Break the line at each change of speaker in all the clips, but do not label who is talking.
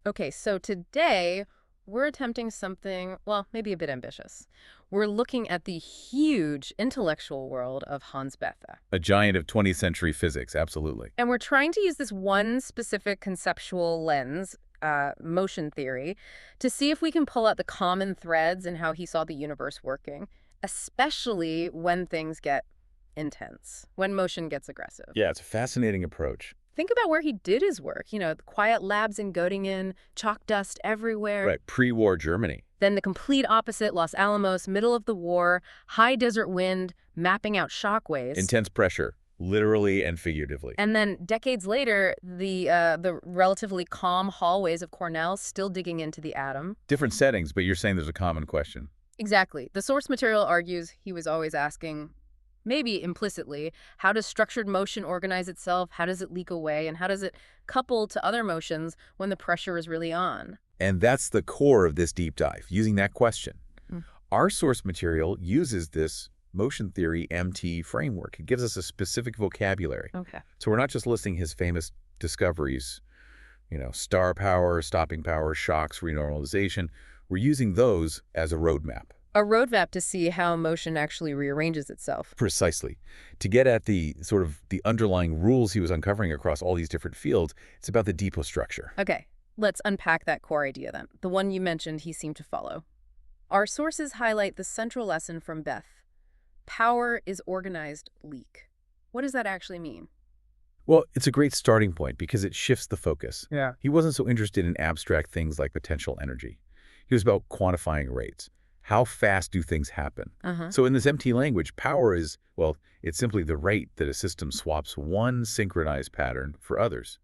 Okay, so today we're attempting something, well, maybe a bit ambitious. We're looking at the huge intellectual world of Hans Bethe.
A giant of 20th century physics, absolutely.
And we're trying to use this one specific conceptual lens, motion theory, to see if we can pull out the common threads in how he saw the universe working, especially when things get intense, when motion gets aggressive.
Yeah, it's a fascinating approach.
Think about where he did his work. The quiet labs in Göttingen, chalk dust everywhere.
Right, pre-war Germany.
Then the complete opposite, Los Alamos, middle of the war, high desert wind, mapping out shock waves.
Intense pressure, literally and figuratively.
And then decades later, the relatively calm hallways of Cornell, still digging into the atom.
Different settings, but you're saying there's a common question.
Exactly. The source material argues he was always asking, maybe implicitly, how does structured motion organize itself? How does it leak away? And how does it couple to other motions when the pressure is really on?
And that's the core of this deep dive, using that question.
Mm.
Our source material uses this motion theory MT framework. It gives us a specific vocabulary.
Okay.
So we're not just listing his famous discoveries, star power, stopping power, shocks, renormalization. We're using those as a roadmap.
A roadmap to see how motion actually rearranges itself.
Precisely. To get at the underlying rules he was uncovering across all these different fields, it's about the depot structure.
Okay, let's unpack that core idea then, the one you mentioned he seemed to follow. Our sources highlight the central lesson from Bethe. Power is organized leak. What does that actually mean?
Well, it's a great starting point because it shifts the focus.
Yeah.
He wasn't so interested in abstract things like potential energy. He was about quantifying rates. How fast do things happen? So in this MT language, power is, it's simply the rate that a system swaps one synchronized pattern for others.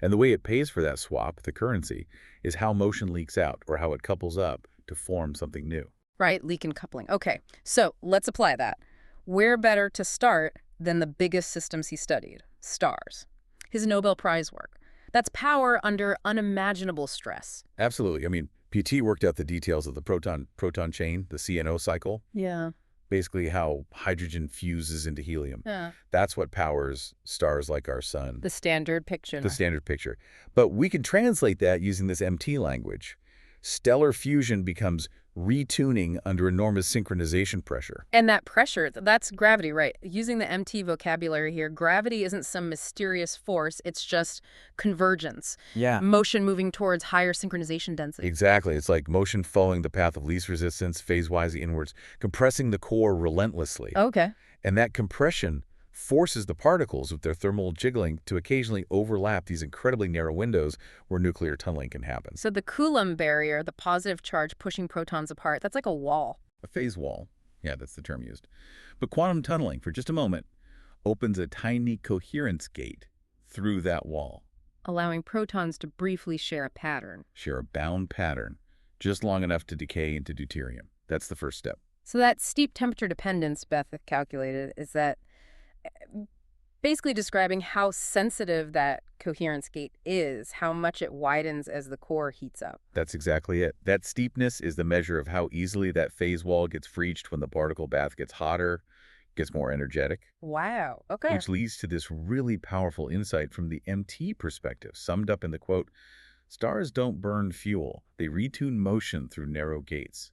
And the way it pays for that swap, the currency, is how motion leaks out or how it couples up to form something new.
Right, leak and coupling. Okay, so let's apply that. Where better to start than the biggest systems he studied, stars. His Nobel Prize work. That's power under unimaginable stress.
Absolutely. I mean, PT worked out the details of the proton-proton chain, the CNO cycle.
Yeah.
Basically how hydrogen fuses into helium.
Yeah.
That's what powers stars like our sun.
The standard picture.
The standard picture. But we can translate that using this MT language. Stellar fusion becomes retuning under enormous synchronization pressure.
And that pressure, that's gravity, right? Using the MT vocabulary here, gravity isn't some mysterious force. It's just convergence.
Yeah.
Motion moving towards higher synchronization density.
Exactly. It's like motion following the path of least resistance, phase-wise inwards, compressing the core relentlessly.
Okay.
And that compression forces the particles with their thermal jiggling to occasionally overlap these incredibly narrow windows where nuclear tunneling can happen.
So the Coulomb barrier, the positive charge pushing protons apart, that's like a wall.
A phase wall. Yeah, that's the term used. But quantum tunneling, for just a moment, opens a tiny coherence gate through that wall.
Allowing protons to briefly share a pattern.
Share a bound pattern, just long enough to decay into deuterium. That's the first step.
So that steep temperature dependence Bethe calculated is that basically describing how sensitive that coherence gate is, how much it widens as the core heats up.
That's exactly it. That steepness is the measure of how easily that phase wall gets breached when the particle bath gets hotter, gets more energetic.
Wow. Okay.
Which leads to this really powerful insight from the MT perspective, summed up in the quote, "Stars don't burn fuel. They retune motion through narrow gates.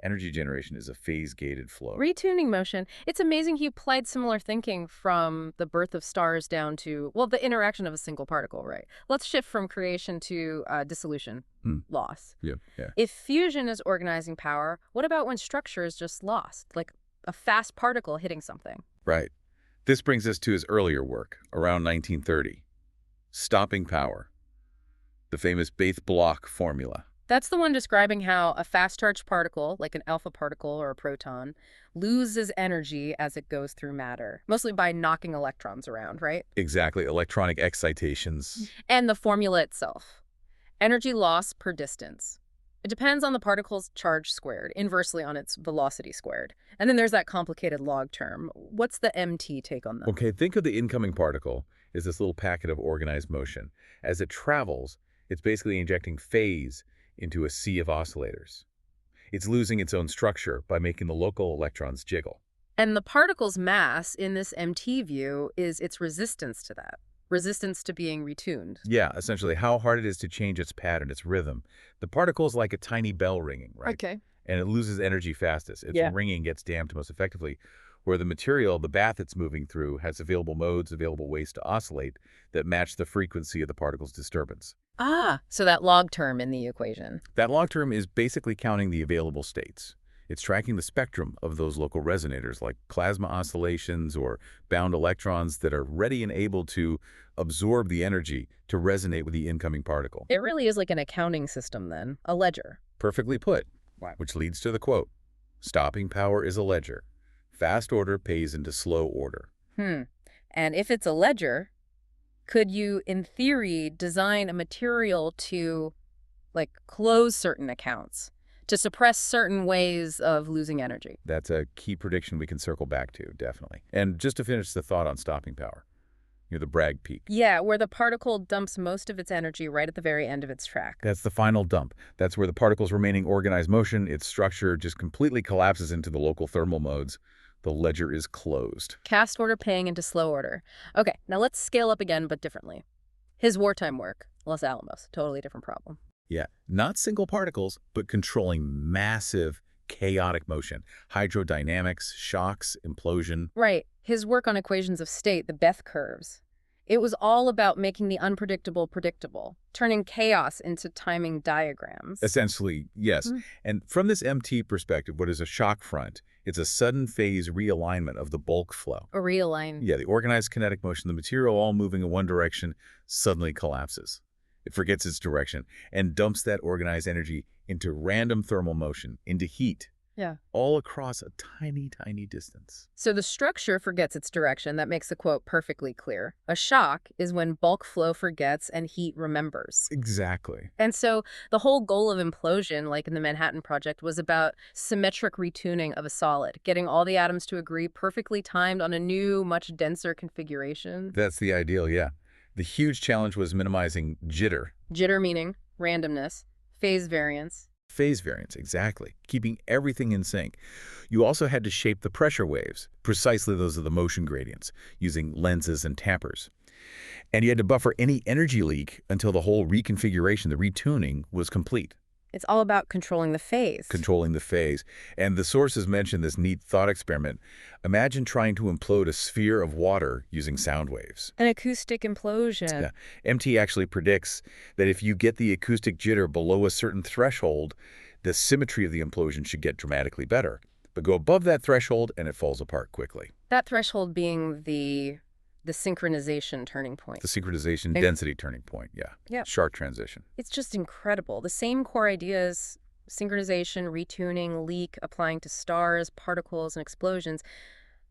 Energy generation is a phase-gated flow."
Retuning motion. It's amazing he applied similar thinking from the birth of stars down to, the interaction of a single particle, right? Let's shift from creation to dissolution, loss.
Yeah.
If fusion is organizing power, what about when structure is just lost, like a fast particle hitting something?
Right. This brings us to his earlier work, around 1930. Stopping power. The famous Bethe-Bloch formula.
That's the one describing how a fast-charged particle, like an alpha particle or a proton, loses energy as it goes through matter, mostly by knocking electrons around, right?
Exactly, electronic excitations.
And the formula itself. Energy loss per distance. It depends on the particle's charge squared, inversely on its velocity squared. And then there's that complicated log term. What's the MT take on that?
Okay, think of the incoming particle as this little packet of organized motion. As it travels, it's basically injecting phase into a sea of oscillators. It's losing its own structure by making the local electrons jiggle.
And the particle's mass in this MT view is its resistance to that. resistance to being retuned.
Yeah, essentially how hard it is to change its pattern, its rhythm. The particle is like a tiny bell ringing, right?
Okay.
And it loses energy fastest. Its
Yeah.
ringing gets damped most effectively, where the material, the bath it's moving through, has available modes, available ways to oscillate that match the frequency of the particle's disturbance.
Ah, so that log term in the equation.
That log term is basically counting the available states. It's tracking the spectrum of those local resonators, like plasma oscillations or bound electrons that are ready and able to absorb the energy to resonate with the incoming particle.
It really is like an accounting system then, a ledger.
Perfectly put,
Wow.
which leads to the quote, "Stopping power is a ledger. Fast order pays into slow order."
And if it's a ledger, could you, in theory, design a material to, like, close certain accounts, to suppress certain ways of losing energy?
That's a key prediction we can circle back to, definitely. And just to finish the thought on stopping power, the Bragg peak.
Yeah, where the particle dumps most of its energy right at the very end of its track.
That's the final dump. That's where the particle's remaining organized motion, its structure just completely collapses into the local thermal modes. The ledger is closed.
Fast order paying into slow order. Okay, now let's scale up again, but differently. His wartime work, Los Alamos, totally different problem.
Yeah, not single particles, but controlling massive, chaotic motion. Hydrodynamics, shocks, implosion.
Right. His work on equations of state, the Bethe curves. It was all about making the unpredictable predictable, turning chaos into timing diagrams.
Essentially, yes. And from this MT perspective, what is a shock front? It's a sudden phase realignment of the bulk flow.
A realign.
Yeah, the organized kinetic motion, the material all moving in one direction, suddenly collapses. It forgets its direction and dumps that organized energy into random thermal motion, into heat.
Yeah.
All across a tiny, tiny distance.
So the structure forgets its direction. That makes the quote perfectly clear. A shock is when bulk flow forgets and heat remembers.
Exactly.
And so the whole goal of implosion, like in the Manhattan Project, was about symmetric retuning of a solid, getting all the atoms to agree perfectly timed on a new, much denser configuration.
That's the ideal, yeah. The huge challenge was minimizing jitter.
Jitter meaning randomness, phase variance.
Phase variance, exactly. Keeping everything in sync. You also had to shape the pressure waves. Precisely those are the motion gradients, using lenses and tampers. And you had to buffer any energy leak until the whole reconfiguration, the retuning, was complete.
It's all about controlling the phase.
Controlling the phase. And the sources mentioned this neat thought experiment. Imagine trying to implode a sphere of water using sound waves.
An acoustic implosion.
Yeah. MT actually predicts that if you get the acoustic jitter below a certain threshold, the symmetry of the implosion should get dramatically better. But go above that threshold and it falls apart quickly.
That threshold being the synchronization turning point.
The synchronization density turning point, yeah.
Yeah.
Sharp transition.
It's just incredible. The same core ideas, synchronization, retuning, leak, applying to stars, particles, and explosions.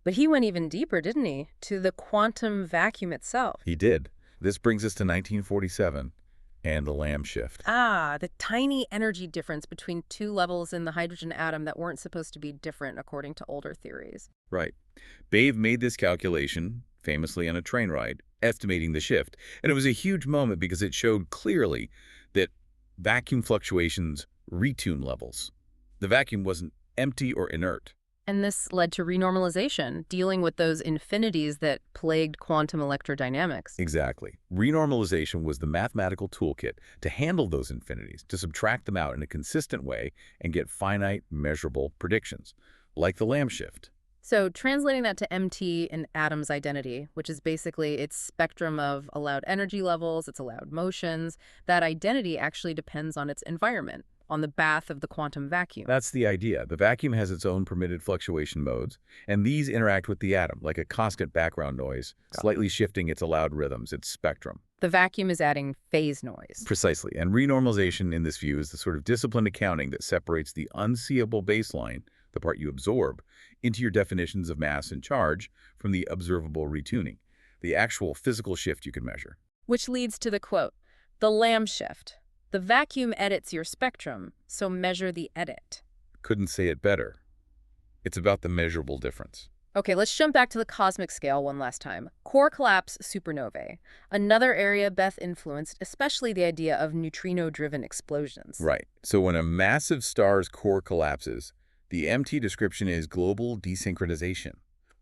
But he went even deeper, didn't he? To the quantum vacuum itself.
He did. This brings us to 1947 and the Lamb shift.
Ah, the tiny energy difference between two levels in the hydrogen atom that weren't supposed to be different according to older theories.
Right. Babe made this calculation, famously on a train ride, estimating the shift. And it was a huge moment because it showed clearly that vacuum fluctuations retune levels. The vacuum wasn't empty or inert.
And this led to renormalization, dealing with those infinities that plagued quantum electrodynamics.
Exactly. Renormalization was the mathematical toolkit to handle those infinities, to subtract them out in a consistent way and get finite, measurable predictions, like the Lamb shift.
So translating that to MT in atom's identity, which is basically its spectrum of allowed energy levels, its allowed motions, that identity actually depends on its environment, on the bath of the quantum vacuum.
That's the idea. The vacuum has its own permitted fluctuation modes, and these interact with the atom, like a constant background noise, slightly shifting its allowed rhythms, its spectrum.
The vacuum is adding phase noise.
Precisely. And renormalization in this view is the sort of disciplined accounting that separates the unseeable baseline, the part you absorb, into your definitions of mass and charge from the observable retuning, the actual physical shift you can measure.
Which leads to the quote, the Lamb shift. The vacuum edits your spectrum, so measure the edit.
Couldn't say it better. It's about the measurable difference.
Okay, let's jump back to the cosmic scale one last time. Core collapse supernovae. Another area Bethe influenced, especially the idea of neutrino-driven explosions.
Right. So when a massive star's core collapses, the MT description is global desynchronization.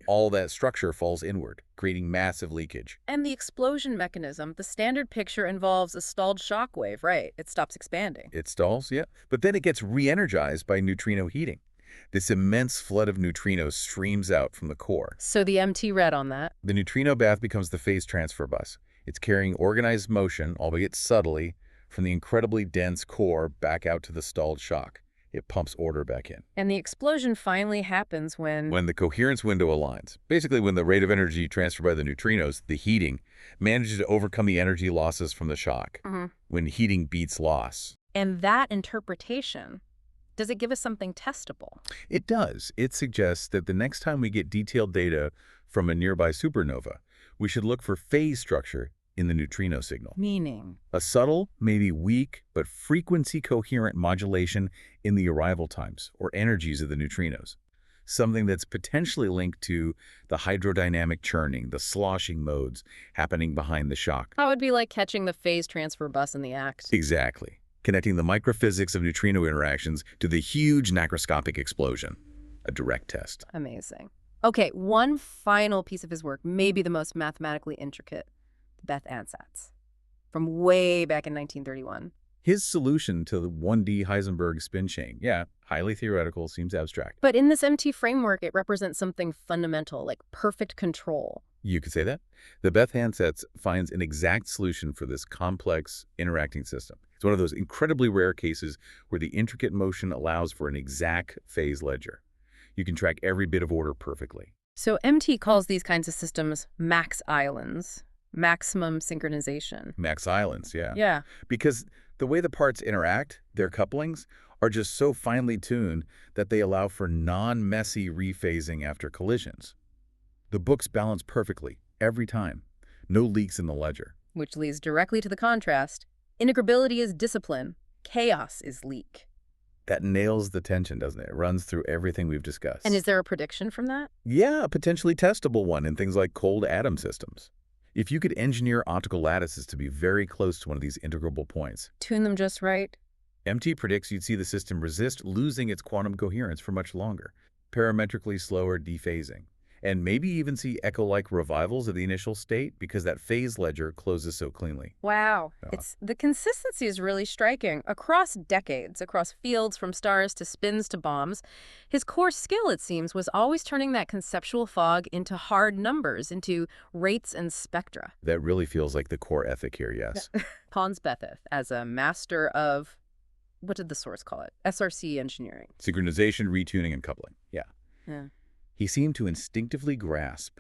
All that structure falls inward, creating massive leakage.
And the explosion mechanism, the standard picture involves a stalled shock wave, right? It stops expanding.
It stalls, yeah, but then it gets re-energized by neutrino heating. This immense flood of neutrinos streams out from the core.
So the MT read on that.
The neutrino bath becomes the phase transfer bus. It's carrying organized motion, albeit subtly, from the incredibly dense core back out to the stalled shock. It pumps order back in.
And the explosion finally happens when
When the coherence window aligns, basically when the rate of energy transferred by the neutrinos, the heating, manages to overcome the energy losses from the shock. When heating beats loss.
And that interpretation, does it give us something testable?
It does. It suggests that the next time we get detailed data from a nearby supernova, we should look for phase structure in the neutrino signal.
Meaning?
A subtle, maybe weak, but frequency-coherent modulation in the arrival times or energies of the neutrinos. Something that's potentially linked to the hydrodynamic churning, the sloshing modes happening behind the shock.
That would be like catching the phase transfer bus in the act.
Exactly. Connecting the microphysics of neutrino interactions to the huge macroscopic explosion. A direct test.
Amazing. Okay, one final piece of his work, maybe the most mathematically intricate, the Bethe ansatz, from way back in 1931.
His solution to the 1D Heisenberg spin chain, yeah, highly theoretical, seems abstract.
But in this MT framework, it represents something fundamental, like perfect control.
You could say that. The Bethe ansatz finds an exact solution for this complex, interacting system. It's one of those incredibly rare cases where the intricate motion allows for an exact phase ledger. You can track every bit of order perfectly.
So MT calls these kinds of systems max islands, maximum synchronization.
Max islands, yeah.
Yeah.
Because the way the parts interact, their couplings, are just so finely tuned that they allow for non-messy rephasing after collisions. The books balance perfectly, every time. No leaks in the ledger.
Which leads directly to the contrast. Integrability is discipline. Chaos is leak.
That nails the tension, doesn't it? It runs through everything we've discussed.
And is there a prediction from that?
Yeah, a potentially testable one in things like cold atom systems. If you could engineer optical lattices to be very close to one of these integrable points,
Tune them just right.
MT predicts you'd see the system resist losing its quantum coherence for much longer, parametrically slower dephasing, and maybe even see echo-like revivals of the initial state because that phase ledger closes so cleanly.
Wow. The consistency is really striking. Across decades, across fields from stars to spins to bombs, his core skill, it seems, was always turning that conceptual fog into hard numbers, into rates and spectra.
That really feels like the core ethic here, yes.
Hans Bethe, as a master of, what did the source call it? SRC engineering.
Synchronization, retuning, and coupling. Yeah. He seemed to instinctively grasp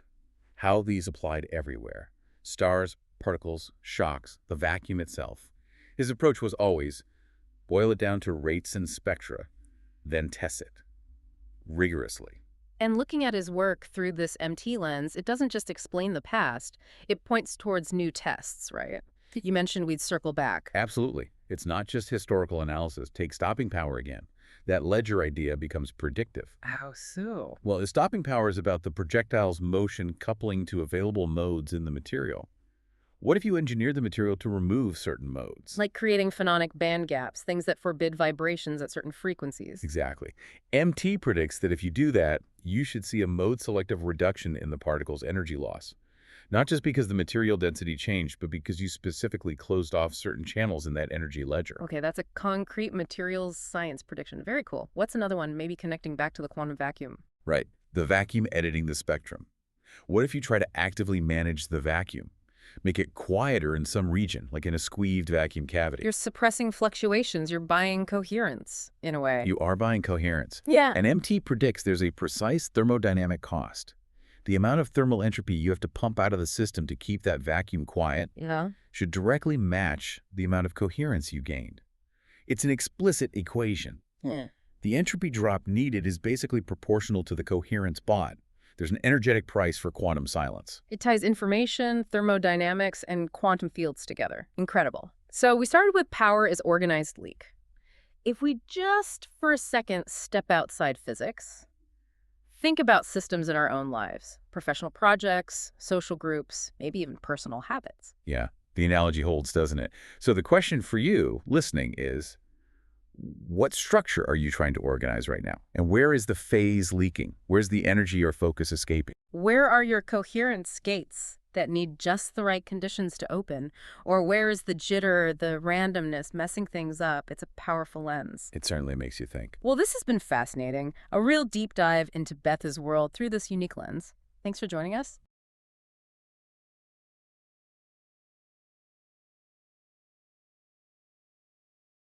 how these applied everywhere. Stars, particles, shocks, the vacuum itself. His approach was always, boil it down to rates and spectra, then test it. Rigorously.
And looking at his work through this MT lens, it doesn't just explain the past, it points towards new tests, right? You mentioned we'd circle back.
Absolutely. It's not just historical analysis. Take stopping power again. That ledger idea becomes predictive.
How so?
Well, the stopping power is about the projectile's motion coupling to available modes in the material. What if you engineer the material to remove certain modes?
Like creating phononic band gaps, things that forbid vibrations at certain frequencies.
Exactly. MT predicts that if you do that, you should see a mode-selective reduction in the particle's energy loss. Not just because the material density changed, but because you specifically closed off certain channels in that energy ledger.
Okay, that's a concrete materials science prediction. Very cool. What's another one, maybe connecting back to the quantum vacuum?
Right. The vacuum editing the spectrum. What if you try to actively manage the vacuum? Make it quieter in some region, like in a squeezed vacuum cavity.
You're suppressing fluctuations. You're buying coherence, in a way.
You are buying coherence.
Yeah.
And MT predicts there's a precise thermodynamic cost. The amount of thermal entropy you have to pump out of the system to keep that vacuum quiet should directly match the amount of coherence you gained. It's an explicit equation. The entropy drop needed is basically proportional to the coherence bought. There's an energetic price for quantum silence.
It ties information, thermodynamics, and quantum fields together. Incredible. So we started with power as organized leak. If we just for a second step outside physics, think about systems in our own lives, professional projects, social groups, maybe even personal habits.
Yeah, the analogy holds, doesn't it? So the question for you listening is, what structure are you trying to organize right now? And where is the phase leaking? Where's the energy or focus escaping?
Where are your coherence gates that need just the right conditions to open? Or where is the jitter, the randomness messing things up? It's a powerful lens.
It certainly makes you think.
Well, this has been fascinating. A real deep dive into Bethe's world through this unique lens. Thanks for joining us.